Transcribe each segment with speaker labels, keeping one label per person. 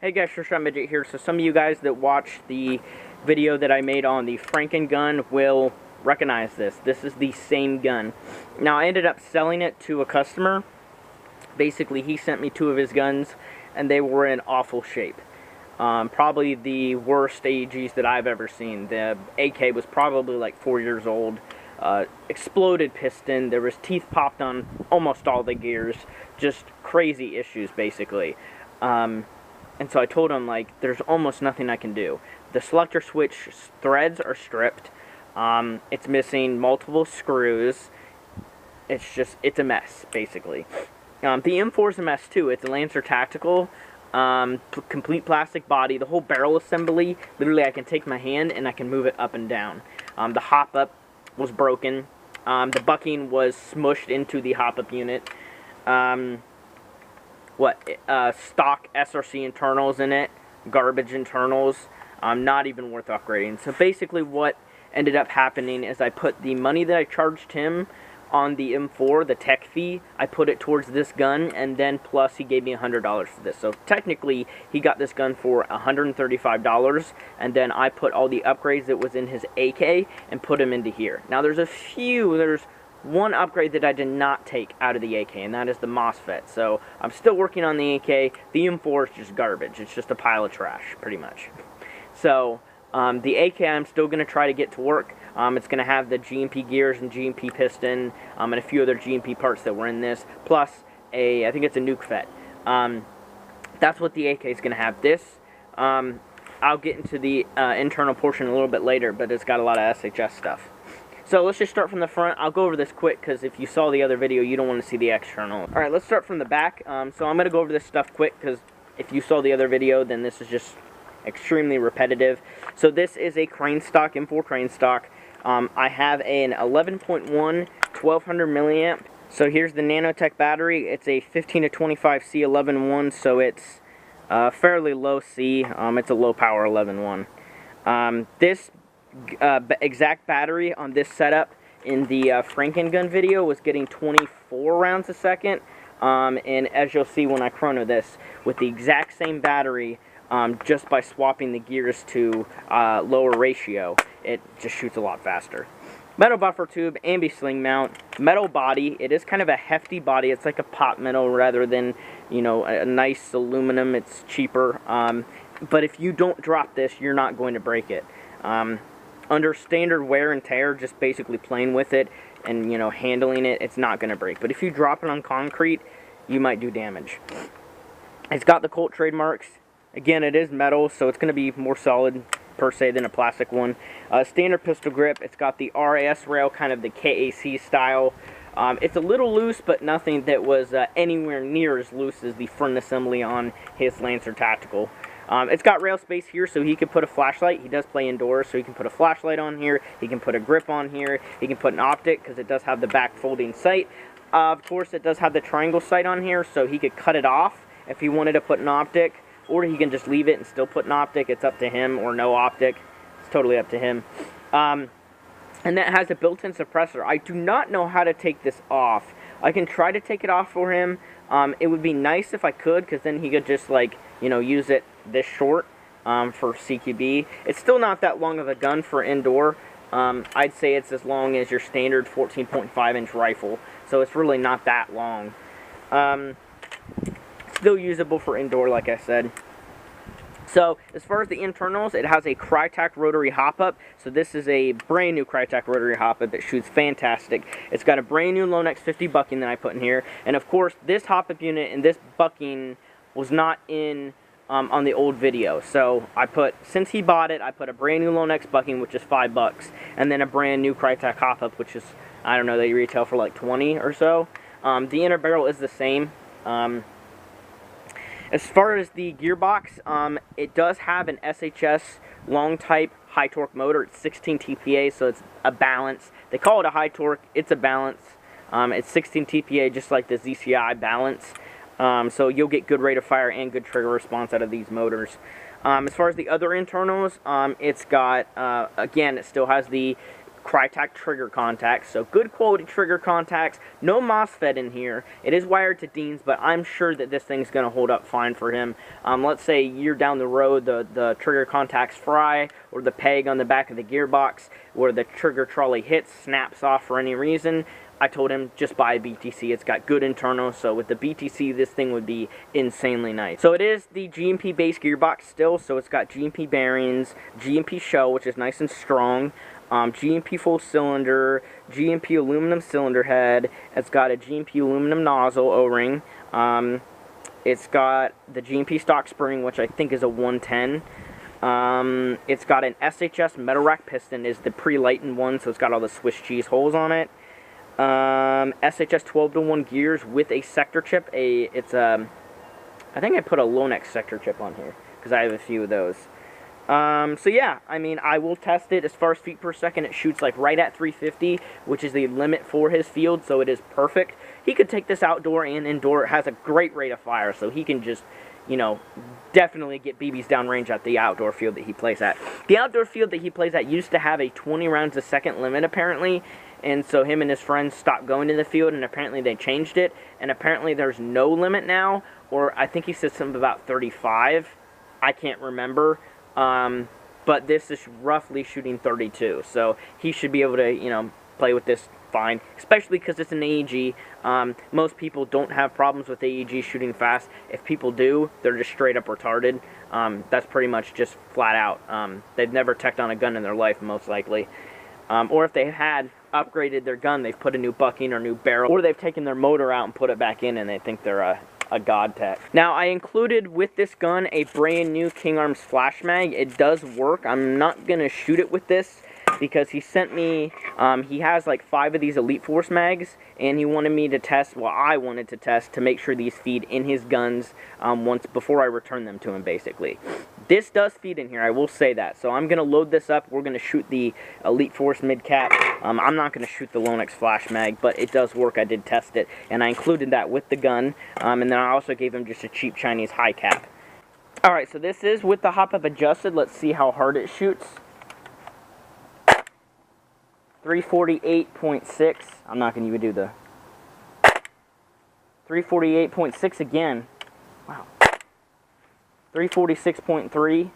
Speaker 1: Hey guys, Short Midget here. So some of you guys that watched the video that I made on the Franken gun will recognize this. This is the same gun. Now I ended up selling it to a customer. Basically he sent me two of his guns and they were in awful shape. Probably the worst AEGs that I've ever seen. The AK was probably like 4 years old. Exploded piston. There was teeth popped on almost all the gears. Just crazy issues basically. And so I told him, like, there's almost nothing I can do. The selector switch threads are stripped. It's missing multiple screws. It's a mess, basically. The M4 is a mess, too. It's a Lancer Tactical. Complete plastic body. The whole barrel assembly, literally I can take my hand and I can move it up and down. The hop-up was broken. The bucking was smushed into the hop-up unit. Stock SRC internals in it, garbage internals, not even worth upgrading. So basically what ended up happening is I put the money that I charged him on the M4, the tech fee, I put it towards this gun, and then plus he gave me $100 for this. So technically he got this gun for $135, and then I put all the upgrades that was in his AK and put them into here. Now there's one upgrade that I did not take out of the AK, and that is the MOSFET. So I'm still working on the AK. The M4 is just garbage. It's just a pile of trash, pretty much. So the AK I'm still going to try to get to work. It's going to have the GMP gears and GMP piston and a few other GMP parts that were in this, plus I think it's a nuke FET. That's what the AK is going to have. This, I'll get into the internal portion a little bit later, but it's got a lot of SHS stuff. So let's just start from the front. I'll go over this quick because if you saw the other video, you don't want to see the external. Alright, let's start from the back. So I'm going to go over this stuff quick because if you saw the other video, then this is just extremely repetitive. So this is a crane stock, M4 crane stock. I have an 11.1 1200 milliamp. So here's the Nanotech battery. It's a 15 to 25 C11.1, so it's fairly low C. It's a low power 11.1. This exact battery on this setup in the Franken gun video was getting 24 rounds a second, and as you'll see when I chrono this, with the exact same battery, just by swapping the gears to lower ratio, it just shoots a lot faster. Metal buffer tube, ambi sling mount, metal body. It is kind of a hefty body. It's like a pot metal rather than, you know, a nice aluminum. It's cheaper, but if you don't drop this, you're not going to break it. Under standard wear and tear, just basically playing with it and, you know, handling it, it's not going to break. But if you drop it on concrete, you might do damage. It's got the Colt trademarks. Again, it is metal, so it's going to be more solid, per se, than a plastic one. Standard pistol grip. It's got the RAS rail, kind of the KAC style. It's a little loose, but nothing that was anywhere near as loose as the front assembly on his Lancer Tactical. It's got rail space here, so he could put a flashlight. He does play indoors, so he can put a flashlight on here. He can put a grip on here. He can put an optic, because it does have the back folding sight. Of course, it does have the triangle sight on here, so he could cut it off if he wanted to put an optic, or he can just leave it and still put an optic. It's up to him, or no optic. It's totally up to him. And that has a built-in suppressor. I do not know how to take this off. I can try to take it off for him. It would be nice if I could, because then he could just, like, you know, use it this short for CQB. It's still not that long of a gun for indoor. I'd say it's as long as your standard 14.5-inch rifle, so it's really not that long. Still usable for indoor, like I said. So, as far as the internals, it has a Crytac rotary hop-up. So this is a brand new Crytac rotary hop-up. It shoots fantastic. It's got a brand new Lonex 50 bucking that I put in here. And of course, this hop-up unit and this bucking was not in on the old video. So since he bought it, I put a brand new Lonex bucking, which is $5, and then a brand new Crytac hop-up, which is, I don't know, they retail for like 20 or so. The inner barrel is the same. As far as the gearbox, it does have an SHS long type high torque motor. It's 16 TPA, so it's a balance. They call it a high torque. It's a balance. It's 16 TPA, just like the ZCI balance. So you'll get good rate of fire and good trigger response out of these motors. As far as the other internals, it's got, again, it still has the Crytac trigger contacts, so good quality trigger contacts. No MOSFET in here. It is wired to Dean's, but I'm sure that this thing's going to hold up fine for him. Let's say you're down the road, the trigger contacts fry, or the peg on the back of the gearbox where the trigger trolley hits snaps off for any reason. I told him, just buy a BTC. It's got good internals, so with the BTC, this thing would be insanely nice. So it is the GMP base gearbox still, so it's got GMP bearings, GMP shell, which is nice and strong, GMP full cylinder, GMP aluminum cylinder head. It's got a GMP aluminum nozzle O-ring. It's got the GMP stock spring, which I think is a 110. It's got an SHS metal rack piston, is the pre-lightened one, so it's got all the Swiss cheese holes on it. SHS 12-to-1 gears with a sector chip. I think I put a Lonex sector chip on here because I have a few of those. So yeah, I mean, I will test it. As far as feet per second, it shoots like right at 350, which is the limit for his field, so it is perfect. He could take this outdoor and indoor. It has a great rate of fire, so he can just, you know, definitely get BBs downrange at the outdoor field that he plays at. The outdoor field that he plays at used to have a 20 rounds a second limit, apparently, and so him and his friends stopped going to the field, and apparently they changed it, and apparently there's no limit now, or I think he said something about 35. I can't remember, but this is roughly shooting 32, so he should be able to, you know, play with this fine, especially because it's an AEG. Most people don't have problems with AEG shooting fast. If people do, they're just straight up retarded. That's pretty much just flat out. They've never teched on a gun in their life, most likely. Or if they had upgraded their gun, they've put a new bucking or new barrel, or they've taken their motor out and put it back in and they think they're a god tech. Now, I included with this gun a brand new King Arms flash mag. It does work. I'm not going to shoot it with this because he sent me, he has like 5 of these Elite Force mags, and he wanted me to test, well, I wanted to test to make sure these feed in his guns before I return them to him, basically. This does feed in here, I will say that. So I'm going to load this up. We're going to shoot the Elite Force mid-cap. I'm not going to shoot the Lonex flash mag, but it does work. I did test it, and I included that with the gun. And then I also gave him just a cheap Chinese high cap. Alright, so this is with the hop-up adjusted. Let's see how hard it shoots. 348.6. I'm not going to even do the 348.6 again. Wow. 346.3.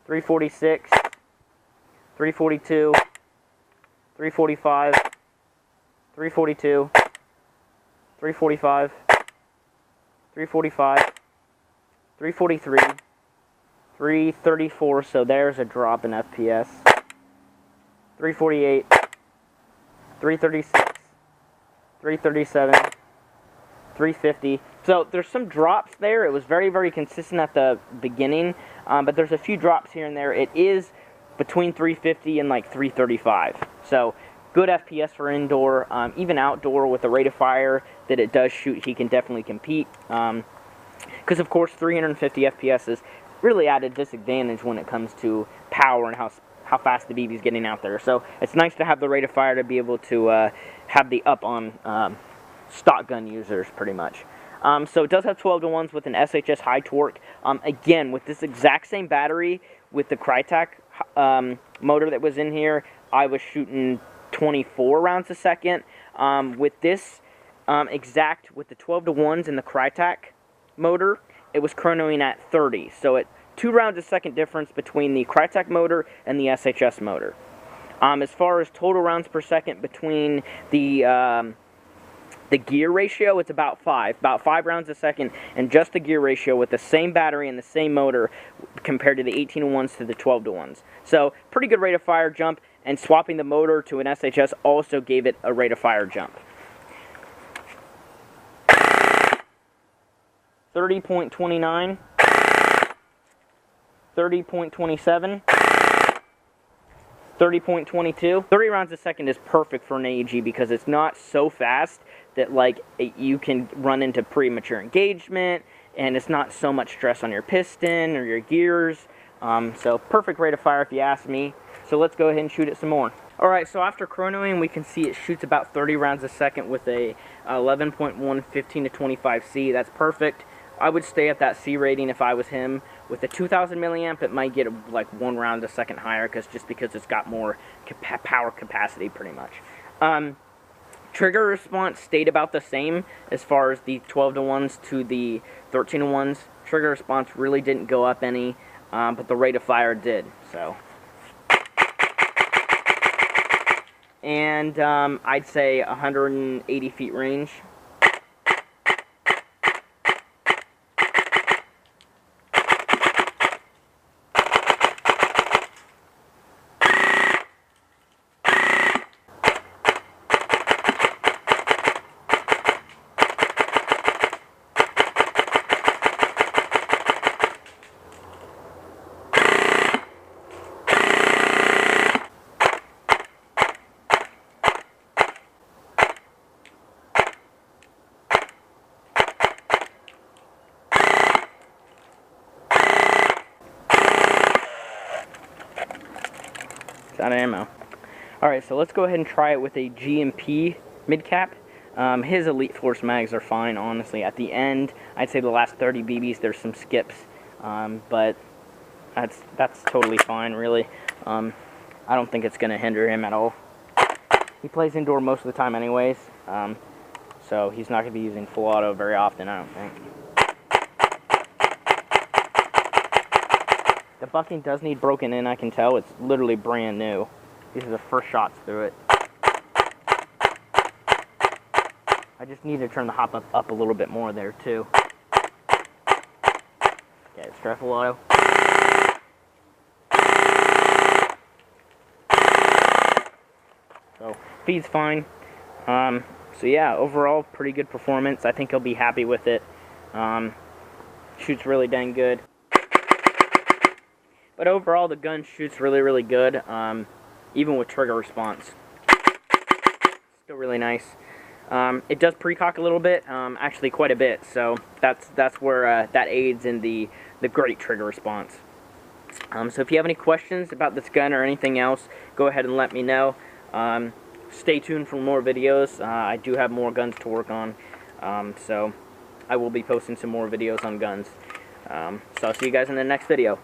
Speaker 1: 346. 342. 345. 342. 345. 345. 343. 334. So there's a drop in FPS. 348, 336, 337, 350. So there's some drops there. It was very, very consistent at the beginning, but there's a few drops here and there. It is between 350 and like 335. So good FPS for indoor, even outdoor with the rate of fire that it does shoot, he can definitely compete. Because of course 350 FPS is really at a disadvantage when it comes to power and how fast the BB's getting out there. So it's nice to have the rate of fire to be able to have the up on stock gun users, pretty much. So it does have 12-to-1s with an SHS high torque. Again, with this exact same battery, with the Crytac motor that was in here, I was shooting 24 rounds a second. With this with the 12-to-1s and the Crytac motor, it was chronoing at 30. So it 2 rounds a second difference between the Crytac motor and the SHS motor. As far as total rounds per second between the gear ratio, it's about 5 rounds a second, and just the gear ratio with the same battery and the same motor compared to the 18-to-1s to the 12-to-1s. So pretty good rate of fire jump, and swapping the motor to an SHS also gave it a rate of fire jump. 30.29. 30.27, 30.22. 30 rounds a second is perfect for an AEG because it's not so fast that like you can run into premature engagement, and it's not so much stress on your piston or your gears. So perfect rate of fire if you ask me. So let's go ahead and shoot it some more. Alright, so after chronoing, we can see it shoots about 30 rounds a second with a 11.1 15 to 25C. That's perfect. I would stay at that C rating if I was him. With the 2000 milliamp, it might get like 1 round a second higher, because it's got more power capacity, pretty much. Trigger response stayed about the same as far as the 12-to-1s to the 13-to-1s. Trigger response really didn't go up any, but the rate of fire did. So, and I'd say 180 feet range. It's out of ammo. Alright, so let's go ahead and try it with a GMP mid-cap. His Elite Force mags are fine, honestly. At the end, I'd say the last 30 BBs, there's some skips, but that's totally fine, really. I don't think it's going to hinder him at all. He plays indoor most of the time anyways, so he's not going to be using full auto very often, I don't think. The bucking does need broken in, I can tell. It's literally brand new. These are the first shots through it. I just need to turn the hop up a little bit more there, too. Okay, let's try full auto. So, feed's fine. So yeah, overall, pretty good performance. I think he'll be happy with it. Shoots really dang good. But overall, the gun shoots really, really good, even with trigger response. Still really nice. It does precock a little bit, actually quite a bit, so that's where that aids in the great trigger response. So if you have any questions about this gun or anything else, go ahead and let me know. Stay tuned for more videos. I do have more guns to work on, so I will be posting some more videos on guns. So I'll see you guys in the next video.